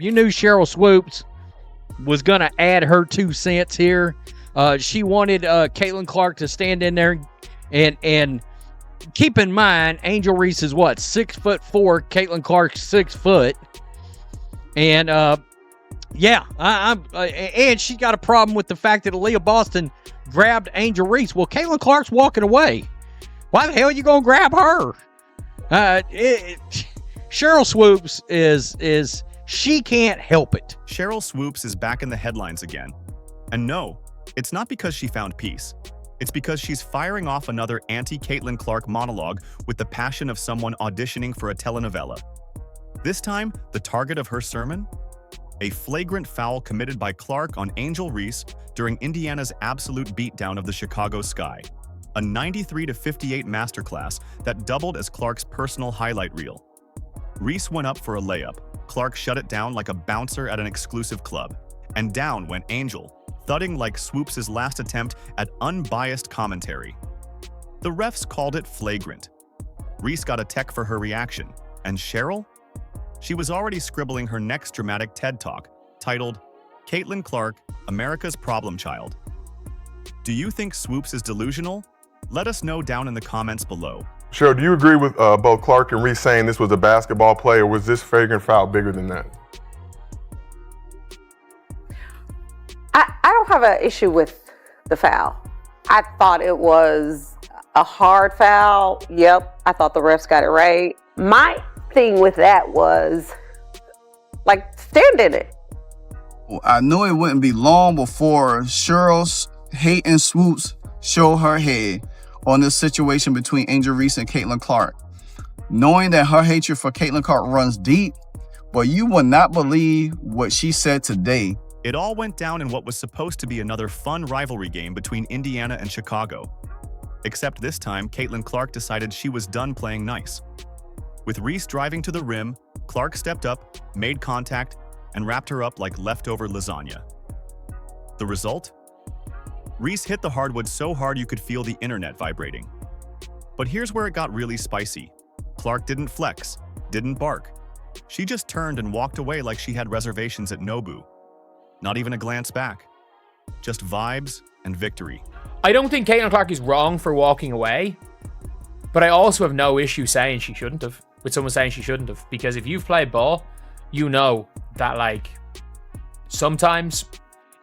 You knew Sheryl Swoopes was going to add her 2 cents here. She wanted Caitlin Clark to stand in there and keep in mind, Angel Reese is what, 6'4", Caitlin Clark's 6 foot. And and she got a problem with the fact that Aaliyah Boston grabbed Angel Reese. Well, Caitlin Clark's walking away. Why the hell are you going to grab her? Sheryl Swoopes is she can't help it. Sheryl Swoopes is back in the headlines again. And no, it's not because she found peace. It's because she's firing off another anti-Caitlin Clark monologue with the passion of someone auditioning for a telenovela. This time, the target of her sermon? A flagrant foul committed by Clark on Angel Reese during Indiana's absolute beatdown of the Chicago Sky. A 93-58 masterclass that doubled as Clark's personal highlight reel. Reese went up for a layup. Clark shut it down like a bouncer at an exclusive club. And down went Angel, thudding like Swoopes' last attempt at unbiased commentary. The refs called it flagrant. Reese got a tech for her reaction. And Sheryl? She was already scribbling her next dramatic TED Talk, titled, Caitlin Clark, America's Problem Child. Do you think Swoopes is delusional? Let us know down in the comments below. Sheryl, do you agree with both Clark and Reese saying this was a basketball play, or was this flagrant foul bigger than that? I don't have an issue with the foul. I thought it was a hard foul. Yep, I thought the refs got it right. My thing with that was, like, stand in it. I knew it wouldn't be long before Sheryl's hate and Swoopes show her head on this situation between Angel Reese and Caitlin Clark. Knowing that her hatred for Caitlin Clark runs deep, but you will not believe what she said today. It all went down in what was supposed to be another fun rivalry game between Indiana and Chicago. Except this time, Caitlin Clark decided she was done playing nice. With Reese driving to the rim, Clark stepped up, made contact, and wrapped her up like leftover lasagna. The result? Reese hit the hardwood so hard you could feel the internet vibrating. But here's where it got really spicy. Clark didn't flex, didn't bark. She just turned and walked away like she had reservations at Nobu. Not even a glance back. Just vibes and victory. I don't think Caitlin Clark is wrong for walking away, but I also have no issue saying she shouldn't have, with someone saying she shouldn't have, because if you've played ball, you know that, like, sometimes,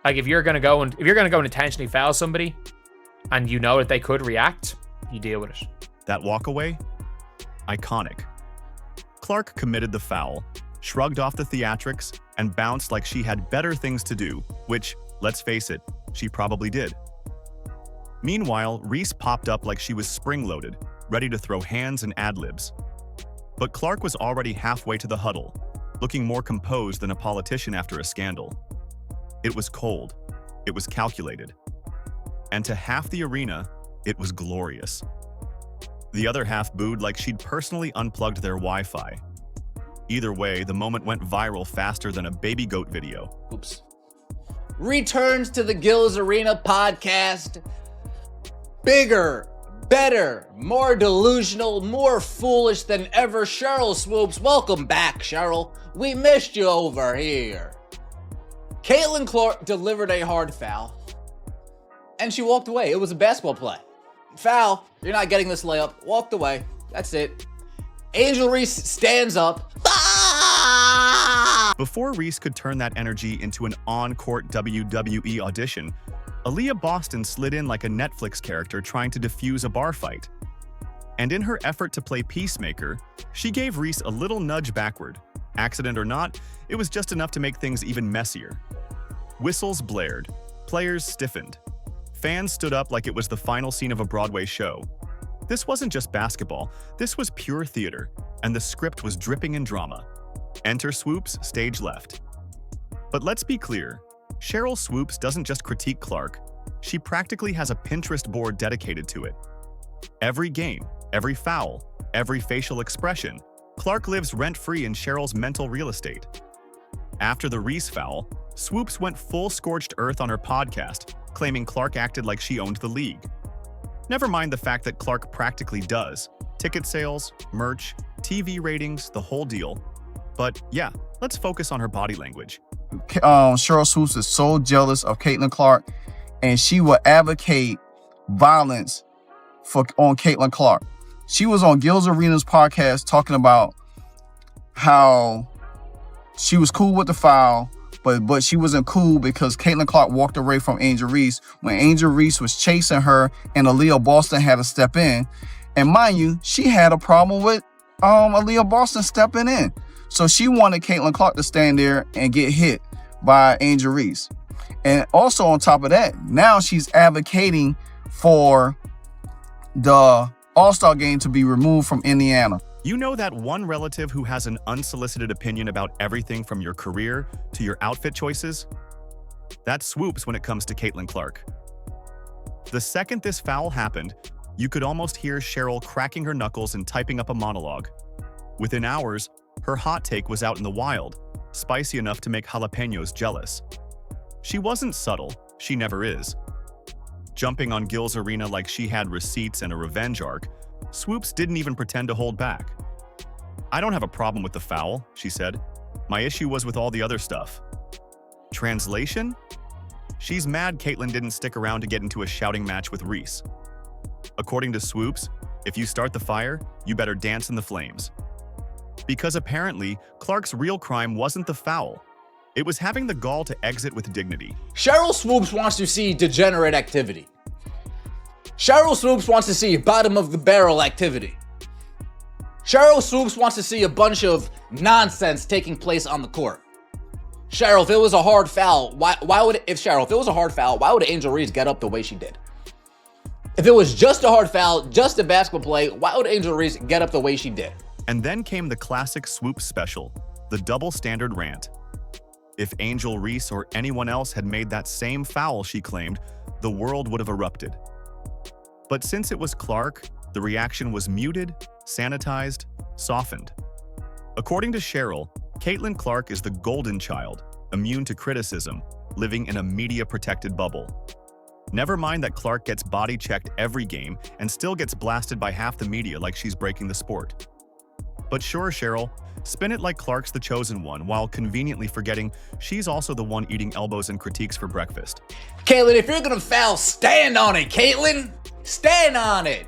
like, if you're gonna go and intentionally foul somebody and you know that they could react, you deal with it. That walkaway? Iconic. Clark committed the foul, shrugged off the theatrics, and bounced like she had better things to do, which, let's face it, she probably did. Meanwhile, Reese popped up like she was spring-loaded, ready to throw hands and ad-libs. But Clark was already halfway to the huddle, looking more composed than a politician after a scandal. It was cold. It was calculated. And to half the arena, it was glorious. The other half booed like she'd personally unplugged their Wi-Fi. Either way, the moment went viral faster than a baby goat video. Oops. Returns to the Gills Arena podcast. Bigger, better, more delusional, more foolish than ever. Sheryl Swoopes, welcome back, Sheryl. We missed you over here. Caitlin Clark delivered a hard foul, and she walked away. It was a basketball play. Foul, you're not getting this layup. Walked away. That's it. Angel Reese stands up. Before Reese could turn that energy into an on-court WWE audition, Aaliyah Boston slid in like a Netflix character trying to defuse a bar fight. And in her effort to play peacemaker, she gave Reese a little nudge backward. Accident or not, it was just enough to make things even messier. Whistles blared. Players stiffened. Fans stood up like it was the final scene of a Broadway show. This wasn't just basketball, this was pure theater, and the script was dripping in drama. Enter Swoopes, stage left. But let's be clear, Sheryl Swoopes doesn't just critique Clark, she practically has a Pinterest board dedicated to it. Every game, every foul, every facial expression, Clark lives rent-free in Sheryl's mental real estate. After the Reese foul, Swoopes went full scorched earth on her podcast, claiming Clark acted like she owned the league. Never mind the fact that Clark practically does. Ticket sales, merch, TV ratings, the whole deal. But yeah, let's focus on her body language. Sheryl Swoopes is so jealous of Caitlin Clark, and she will advocate violence on Caitlin Clark. She was on Gil's Arena's podcast talking about how she was cool with the foul, but she wasn't cool because Caitlin Clark walked away from Angel Reese when Angel Reese was chasing her and Aaliyah Boston had to step in. And mind you, she had a problem with Aaliyah Boston stepping in. So she wanted Caitlin Clark to stand there and get hit by Angel Reese. And also on top of that, now she's advocating for the All-Star game to be removed from Indiana. You know that one relative who has an unsolicited opinion about everything from your career to your outfit choices? That's Swoopes when it comes to Caitlin Clark. The second this foul happened, you could almost hear Sheryl cracking her knuckles and typing up a monologue. Within hours, her hot take was out in the wild, spicy enough to make jalapenos jealous. She wasn't subtle, she never is. Jumping on Gil's Arena like she had receipts and a revenge arc, Swoopes didn't even pretend to hold back. "I don't have a problem with the foul," she said. "My issue was with all the other stuff." Translation? She's mad Caitlin didn't stick around to get into a shouting match with Reese. According to Swoopes, if you start the fire, you better dance in the flames. Because apparently, Clark's real crime wasn't the foul. It was having the gall to exit with dignity. Sheryl Swoopes wants to see degenerate activity. Sheryl Swoopes wants to see bottom of the barrel activity. Sheryl Swoopes wants to see a bunch of nonsense taking place on the court. Sheryl, if it was a hard foul, why would Angel Reese get up the way she did? If it was just a hard foul, just a basketball play, why would Angel Reese get up the way she did? And then came the classic Swoopes special, the double standard rant. If Angel Reese or anyone else had made that same foul she claimed, the world would have erupted. But since it was Clark, the reaction was muted, sanitized, softened. According to Sheryl, Caitlin Clark is the golden child, immune to criticism, living in a media-protected bubble. Never mind that Clark gets body-checked every game and still gets blasted by half the media like she's breaking the sport. But sure, Sheryl, spin it like Clark's the chosen one while conveniently forgetting she's also the one eating elbows and critiques for breakfast. Caitlin, if you're gonna foul, stand on it, Caitlin! Stand on it!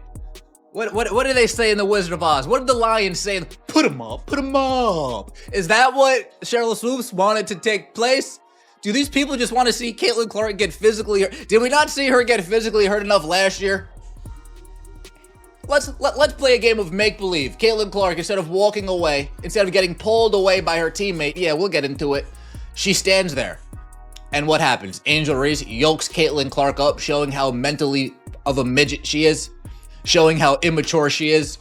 What do they say in The Wizard of Oz? What did the lion say? Put him up, put him up! Is that what Sheryl Swoopes wanted to take place? Do these people just want to see Caitlin Clark get physically hurt? Did we not see her get physically hurt enough last year? Let's play a game of make-believe. Caitlin Clark, instead of walking away, instead of getting pulled away by her teammate, yeah, we'll get into it, she stands there. And what happens? Angel Reese yokes Caitlin Clark up, showing how mentally of a midget she is, showing how immature she is,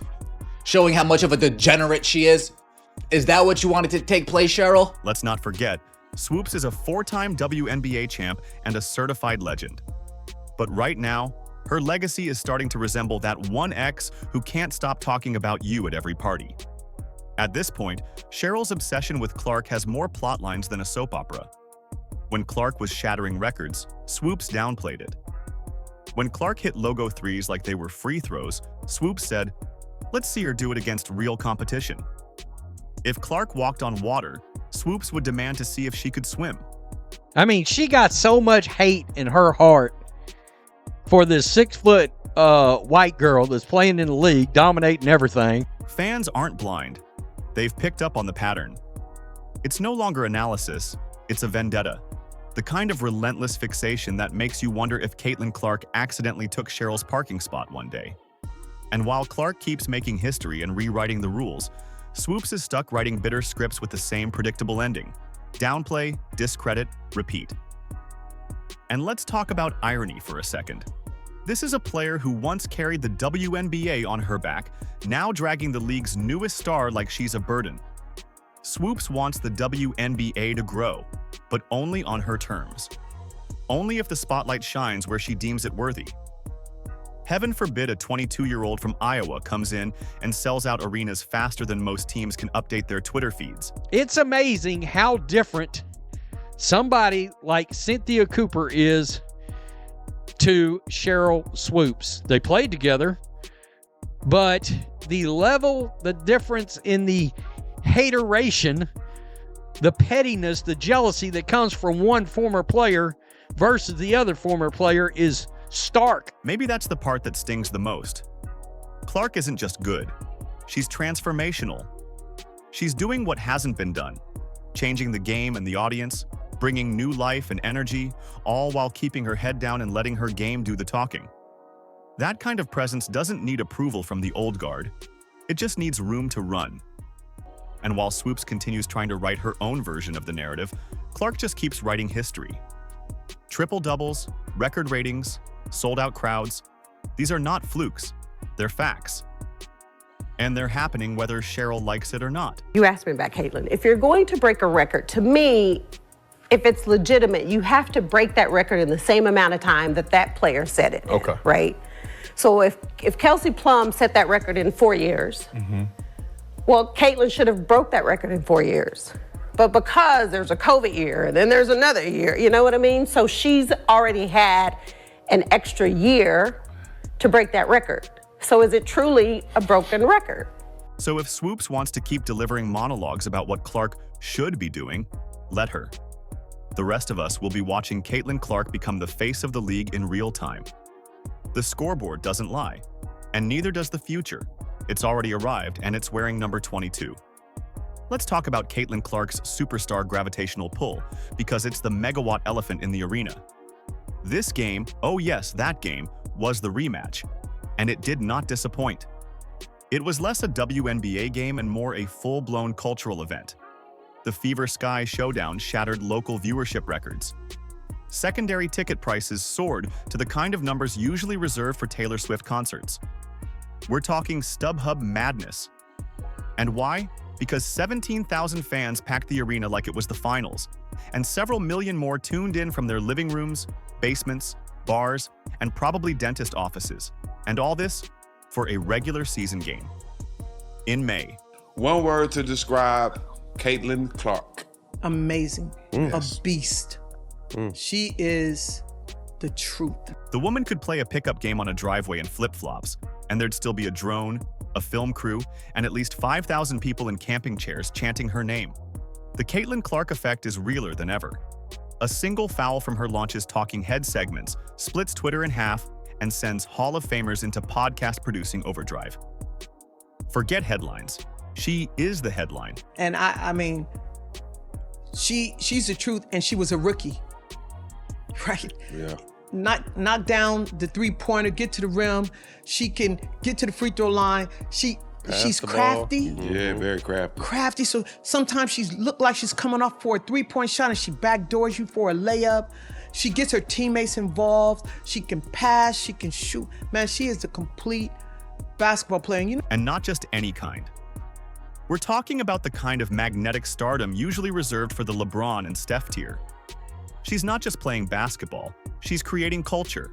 showing how much of a degenerate she is. Is that what you wanted to take place, Sheryl? Let's not forget, Swoopes is a 4-time WNBA champ and a certified legend. But right now, her legacy is starting to resemble that one ex who can't stop talking about you at every party. At this point, Sheryl's obsession with Clark has more plot lines than a soap opera. When Clark was shattering records, Swoopes downplayed it. When Clark hit logo threes like they were free throws, Swoopes said, "Let's see her do it against real competition." If Clark walked on water, Swoopes would demand to see if she could swim. I mean, she got so much hate in her heart for this 6-foot white girl that's playing in the league, dominating everything. Fans aren't blind. They've picked up on the pattern. It's no longer analysis, it's a vendetta. The kind of relentless fixation that makes you wonder if Caitlin Clark accidentally took Sheryl's parking spot one day. And while Clark keeps making history and rewriting the rules, Swoopes is stuck writing bitter scripts with the same predictable ending. Downplay, discredit, repeat. And let's talk about irony for a second. This is a player who once carried the WNBA on her back, now dragging the league's newest star like she's a burden. Swoopes wants the WNBA to grow, but only on her terms. Only if the spotlight shines where she deems it worthy. Heaven forbid a 22-year-old from Iowa comes in and sells out arenas faster than most teams can update their Twitter feeds. It's amazing how different somebody like Cynthia Cooper is to Sheryl Swoopes. They played together, but the difference in the hateration, the pettiness, the jealousy that comes from one former player versus the other former player is stark. Maybe that's the part that stings the most. Clark isn't just good. She's transformational. She's doing what hasn't been done, changing the game and the audience, bringing new life and energy, all while keeping her head down and letting her game do the talking. That kind of presence doesn't need approval from the old guard. It just needs room to run. And while Swoopes continues trying to write her own version of the narrative, Clark just keeps writing history. Triple doubles, record ratings, sold-out crowds. These are not flukes. They're facts. And they're happening whether Sheryl likes it or not. You asked me about Caitlyn. If you're going to break a record, to me, if it's legitimate, you have to break that record in the same amount of time that that player set it. Okay. Right? So if Kelsey Plum set that record in 4 years, well, Caitlyn should have broke that record in 4 years. But because there's a COVID year and then there's another year, you know what I mean? So she's already had an extra year to break that record. So is it truly a broken record? So if Swoopes wants to keep delivering monologues about what Clark should be doing, let her. The rest of us will be watching Caitlin Clark become the face of the league in real time. The scoreboard doesn't lie, and neither does the future. It's already arrived, and it's wearing number 22. Let's talk about Caitlin Clark's superstar gravitational pull, because it's the megawatt elephant in the arena. This game, oh yes, that game, was the rematch, and it did not disappoint. It was less a WNBA game and more a full-blown cultural event. The Fever Sky Showdown shattered local viewership records. Secondary ticket prices soared to the kind of numbers usually reserved for Taylor Swift concerts. We're talking StubHub madness. And why? Because 17,000 fans packed the arena like it was the finals, and several million more tuned in from their living rooms, basements, bars, and probably dentist offices. And all this for a regular season game. In May. One word to describe Caitlin Clark. Amazing. Yes. A beast. She is the truth. The woman could play a pickup game on a driveway in flip-flops, and there'd still be a drone, a film crew, and at least 5,000 people in camping chairs chanting her name. The Caitlin Clark effect is realer than ever. A single foul from her launches talking head segments, splits Twitter in half, and sends Hall of Famers into podcast-producing overdrive. Forget headlines. She is the headline. And I mean, she's the truth, and she was a rookie. Right? Yeah. Knock down the three-pointer, get to the rim. She can get to the free throw line. She's the ball. crafty. Yeah, very crafty. Crafty. So sometimes she's look like she's coming off for a three-point shot and she backdoors you for a layup. She gets her teammates involved. She can pass. She can shoot. Man, she is a complete basketball player. You know? And not just any kind. We're talking about the kind of magnetic stardom usually reserved for the LeBron and Steph tier. She's not just playing basketball, she's creating culture.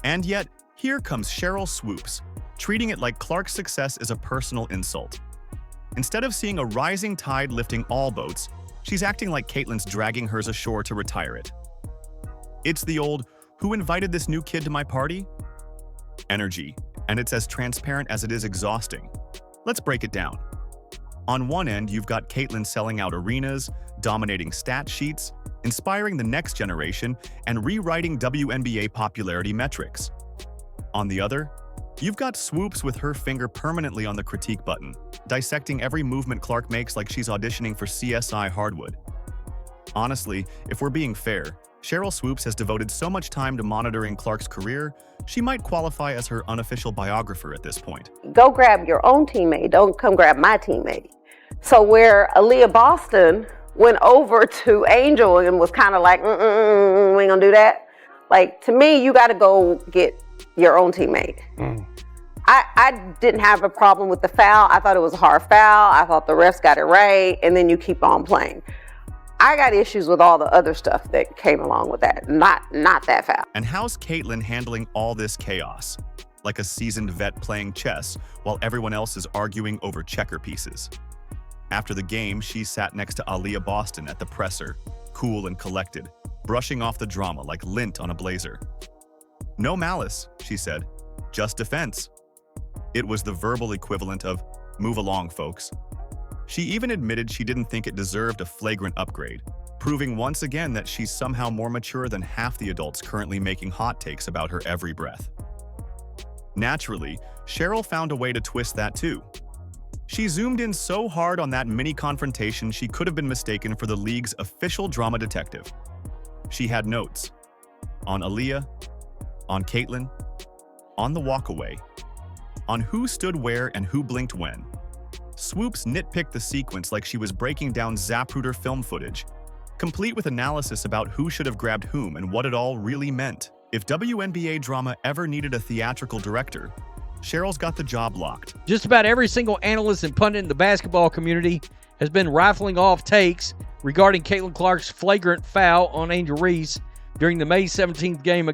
And yet, here comes Sheryl Swoopes, treating it like Clark's success is a personal insult. Instead of seeing a rising tide lifting all boats, she's acting like Caitlyn's dragging hers ashore to retire it. It's the old, who invited this new kid to my party? Energy, and it's as transparent as it is exhausting. Let's break it down. On one end, you've got Caitlyn selling out arenas, dominating stat sheets, inspiring the next generation, and rewriting WNBA popularity metrics. On the other, you've got Swoopes with her finger permanently on the critique button, dissecting every movement Clark makes like she's auditioning for CSI Hardwood. Honestly, if we're being fair, Sheryl Swoopes has devoted so much time to monitoring Clark's career, she might qualify as her unofficial biographer at this point. Go grab your own teammate, don't come grab my teammate. So where Aaliyah Boston went over to Angel and was kind of like, we ain't gonna do that. Like, to me, you gotta go get your own teammate. I didn't have a problem with the foul. I thought it was a hard foul. I thought the refs got it right, and then you keep on playing. I got issues with all the other stuff that came along with that, not that foul. And how's Caitlyn handling all this chaos? Like a seasoned vet playing chess while everyone else is arguing over checker pieces. After the game, she sat next to Aaliyah Boston at the presser, cool and collected, brushing off the drama like lint on a blazer. No malice, she said, just defense. It was the verbal equivalent of, move along, folks. She even admitted she didn't think it deserved a flagrant upgrade, proving once again that she's somehow more mature than half the adults currently making hot takes about her every breath. Naturally, Sheryl found a way to twist that too. She zoomed in so hard on that mini confrontation she could have been mistaken for the league's official drama detective. She had notes on Aaliyah, on Caitlyn, on the walkaway, on who stood where and who blinked when. Swoopes nitpicked the sequence like she was breaking down Zapruder film footage, complete with analysis about who should have grabbed whom and what it all really meant. If WNBA drama ever needed a theatrical director, Sheryl's got the job locked. Just about every single analyst and pundit in the basketball community has been rifling off takes regarding Caitlin Clark's flagrant foul on Angel Reese during the May 17th game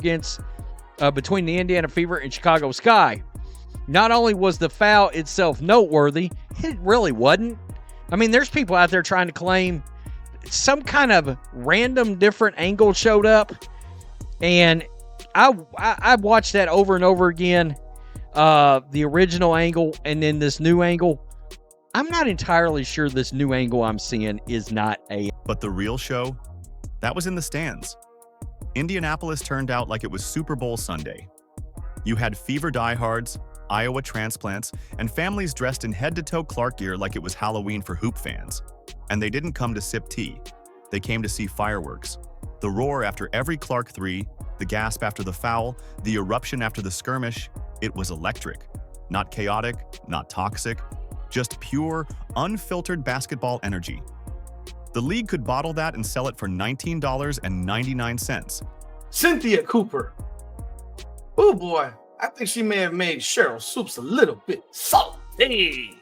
between the Indiana Fever and Chicago Sky. Not only was the foul itself noteworthy, it really wasn't. I mean, there's people out there trying to claim some kind of random different angle showed up, and I watched that over and over again. The original angle and then this new angle. I'm not entirely sure this new angle I'm seeing is not a... But the real show? That was in the stands. Indianapolis turned out like it was Super Bowl Sunday. You had Fever diehards, Iowa transplants, and families dressed in head-to-toe Clark gear like it was Halloween for hoop fans. And they didn't come to sip tea. They came to see fireworks. The roar after every Clark three, the gasp after the foul, the eruption after the skirmish. It was electric. Not chaotic, not toxic, just pure, unfiltered basketball energy. The league could bottle that and sell it for $19.99. Cynthia Cooper. Oh boy, I think she may have made Sheryl Swoopes a little bit salty.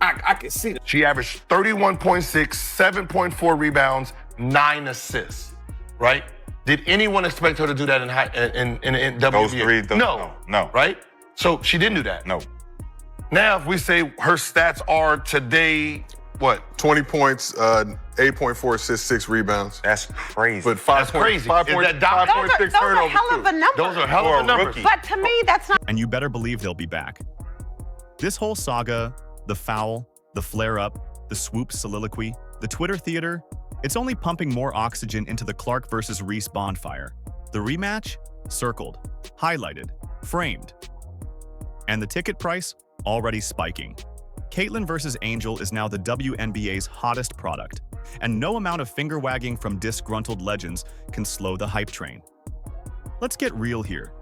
I can see that. She averaged 31.6, 7.4 rebounds, 9 assists, right? Did anyone expect her to do that in WNBA? Those three? No. Right? So she didn't do that. No. Now, if we say her stats are today, what? 20 points, 8.4 assists, 6 rebounds. That's crazy. But That's crazy. Is that dominant? Those are hell of a number. Those are hell of a numbers. rookie. But to me, that's not... And you better believe they'll be back. This whole saga, the foul, the flare-up, the Swoopes soliloquy, the Twitter theater, it's only pumping more oxygen into the Clark versus Reese bonfire. The rematch? Circled, highlighted, framed. And the ticket price? Already spiking. Caitlyn versus Angel is now the WNBA's hottest product, and no amount of finger-wagging from disgruntled legends can slow the hype train. Let's get real here.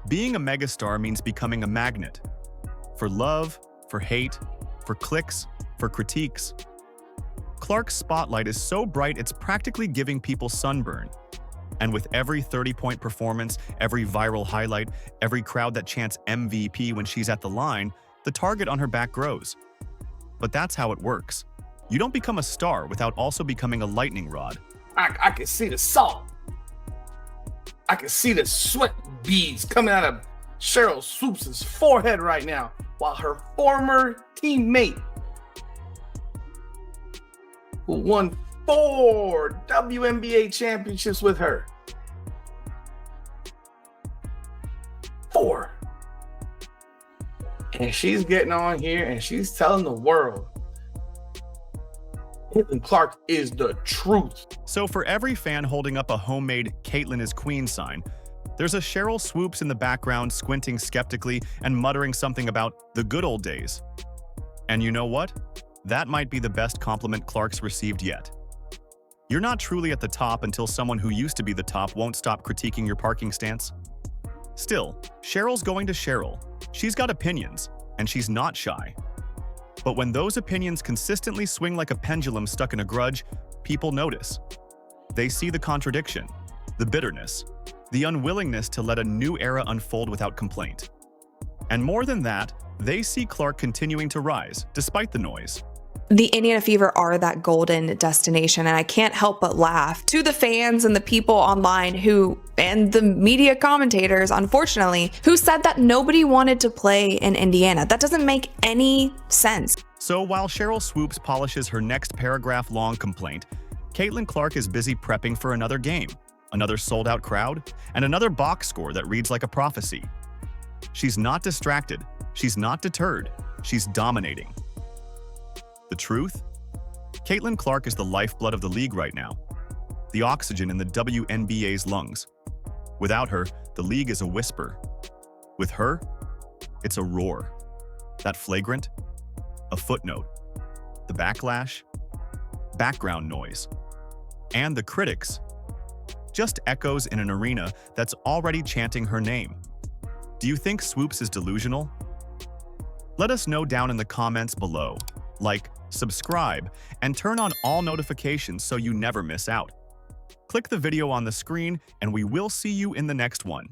Being a megastar means becoming a magnet. For love, for hate, for clicks, for critiques. Clark's spotlight is so bright it's practically giving people sunburn. And with every 30-point performance, every viral highlight, every crowd that chants MVP when she's at the line, the target on her back grows. But that's how it works. You don't become a star without also becoming a lightning rod. I can see the salt. I can see the sweat beads coming out of Sheryl Swoopes' forehead right now, while her former teammate, who won 4 WNBA championships with her. 4. And she's getting on here and she's telling the world Caitlin Clark is the truth. So for every fan holding up a homemade Caitlyn is Queen sign, there's a Sheryl Swoopes in the background squinting skeptically and muttering something about the good old days. And you know what? That might be the best compliment Clark's received yet. You're not truly at the top until someone who used to be the top won't stop critiquing your parking stance. Still, Sheryl's going to Sheryl. She's got opinions, and she's not shy. But when those opinions consistently swing like a pendulum stuck in a grudge, people notice. They see the contradiction, the bitterness, the unwillingness to let a new era unfold without complaint. And more than that, they see Clark continuing to rise, despite the noise. The Indiana Fever are that golden destination, and I can't help but laugh to the fans and the people online and the media commentators, unfortunately, who said that nobody wanted to play in Indiana. That doesn't make any sense. So while Sheryl Swoopes polishes her next paragraph-long complaint, Caitlin Clark is busy prepping for another game, another sold-out crowd, and another box score that reads like a prophecy. She's not distracted, she's not deterred, she's dominating. The truth? Caitlin Clark is the lifeblood of the league right now, the oxygen in the WNBA's lungs. Without her, the league is a whisper. With her, it's a roar. That flagrant, a footnote. The backlash, background noise. And the critics, just echoes in an arena that's already chanting her name. Do you think Swoopes is delusional? Let us know down in the comments below. Like, subscribe, and turn on all notifications so you never miss out. Click the video on the screen, and we will see you in the next one.